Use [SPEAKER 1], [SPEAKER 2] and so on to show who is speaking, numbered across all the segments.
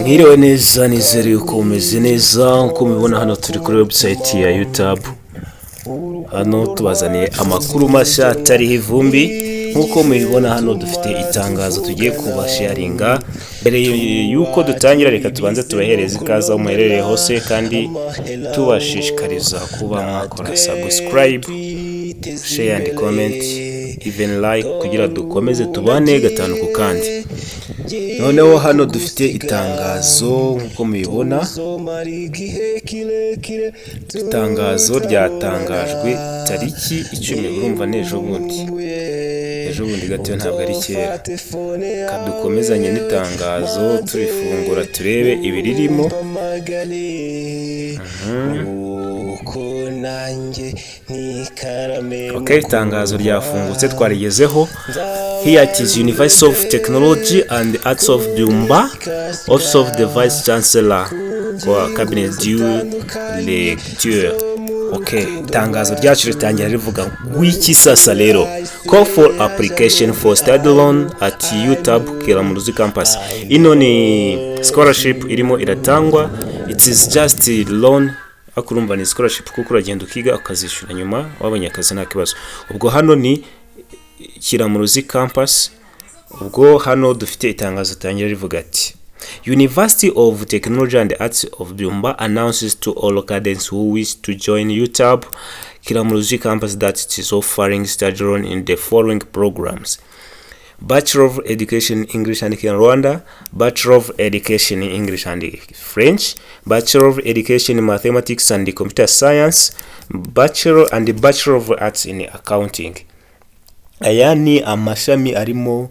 [SPEAKER 1] Mwiriwe neza, nizere yuko umeze neza. Nkuko mubibona hano turi kuri website ya UTAB. Hano tubazaniye amakuru mashya atariho ivumbi. Nkuko mubibona hano dufite itangazo tugiye kubasharinga. Mbere yuko dutangira, reka tubanze tubahereze ikaze aho muherereye hose, kandi tubashishikariza kuba mwakora subscribe, share and comment, even like, kugira dukomeze tubane gatanu ku kandi. Noneho hano dufite itangazo nkuko mubibona. Itangazo ryatangajwe tariki 10, urumva nejo bundi gato, ntabwo ari kera. Kadukomezanye n'itangazo, turifungura turebe ibiririmo. Okay, itangazo ryafungutse twarigezeho. Here it is: University of Technology and Arts of Byumba, Office of the Vice Chancellor, Cabinet du Lecture. Okay, itangazo ryacu ritangira rivuga wiki sasa rero. Call for application for study loan at UTAB Kiramuruzi campus. Ino ni scholarship irimo iratangwa. It is just a loan. Akurumva ni scholarship kuko uragenda ukiga ukazishyura nyuma wabonye akazi nta kibazo. Ubwo hano ni Kiramuruzi campus. Ubwo hano dufite itangazo tangira rivuga ati: University of Technology and Arts of Byumba announces to all cadets who wish to join UTAB Kiramuruzi campus that it is offering study loan in the following programs: Bachelor of Education in English and Kinyarwanda, Bachelor of Education in English and French, Bachelor of Education in Mathematics and Computer Science, Bachelor of Arts in Accounting. Aya ni amashami arimo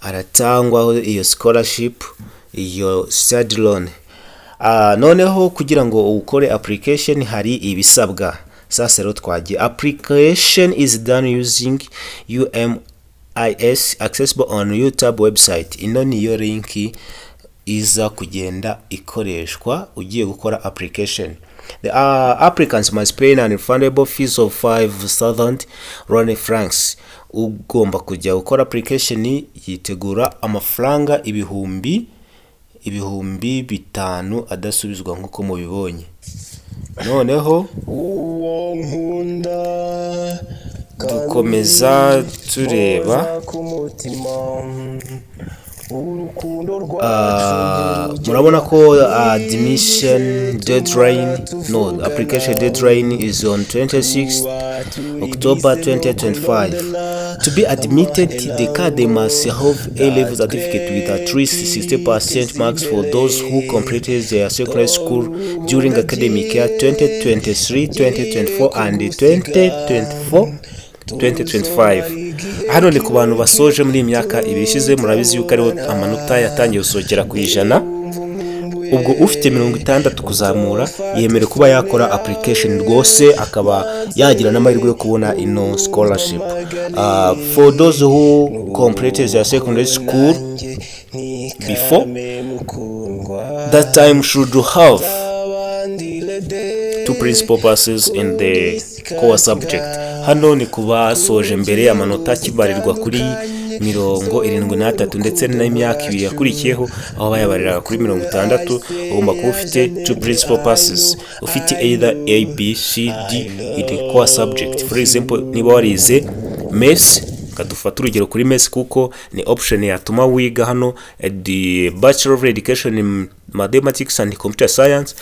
[SPEAKER 1] aratangwa iyo scholarship, iyo study loan. Noneho kugira ngo ukore application hari ibisabwa. Sasa rero twagiye. Application is done using UMIS accessible on UTAB website. Ino niyo link iza kugenda ikoreshwa ugiye gukora application. The applicants must pay an refundable fees of 5,000 Rwanda francs. Ugomba kujya gukora application yitegura amafaranga ibihumbi 5 adasubizwa nkuko mubibonye. Noneho dukomeza tureba. Murabona ko admission deadline, application deadline is on 26 October 2025. To be admitted, the candidate must have A-level certificate with at least 60% marks for those who completed their secondary school during academic year 2023-2024 and 2024-2025. Hano ni ku bantu basoje muri imyaka ibishize. Murabizi yuko ariho amanota yatangiye gusogera ku 100. Ubwo ufite 60 kuzamura yemerewe kuba yakora application rwose, akaba yagira n'amahirwe yo kubona ino scholarship. For those who completed their secondary school before that time should have 2 principal passes in the core subject. Hano ni kuba soje mbere amanota kibarirwa kuri 73 ndetse n'imyaka 2 yakurikiyeho aho bayabarira kuri 60. Ugomba kuba ufite 2 principal passes, ufite either A, B, C, D in the core subject. For example, niba warize MES, kadufata urugero kuri MES kuko ni option yatuma wiga hano the Bachelor of Education in Mathematics and Computer Science.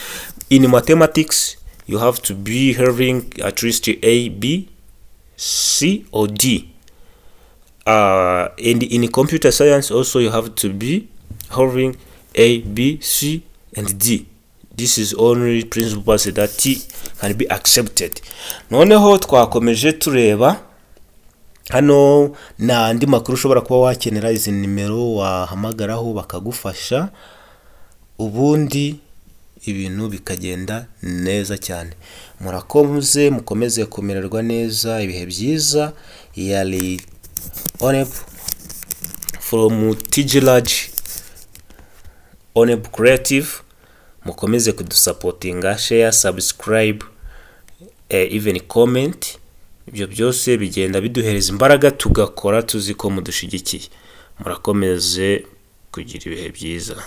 [SPEAKER 1] In mathematics you have to be having at least A, B, C or D. And in computer science also you have to be having A, B, C and D. This is only principal passes that can be accepted. Noneho twakomeje tureba hano na andi makuru ushobora kuba wakenera. Izi nimero wahamagaraho bakagufasha, ubundi ibintu bikagenda neza cyane. Murakoze, mukomeze kumererwa neza, ibihe byiza. Yali UNEB from Tijilage UNEB Creative. Mukomeze kudusupportinga, share, subscribe, even comment. Ibyo byose bigenda biduhereza imbaraga tugakora tuziko mudushigikiye. Murakomeze kugira ibihe byiza.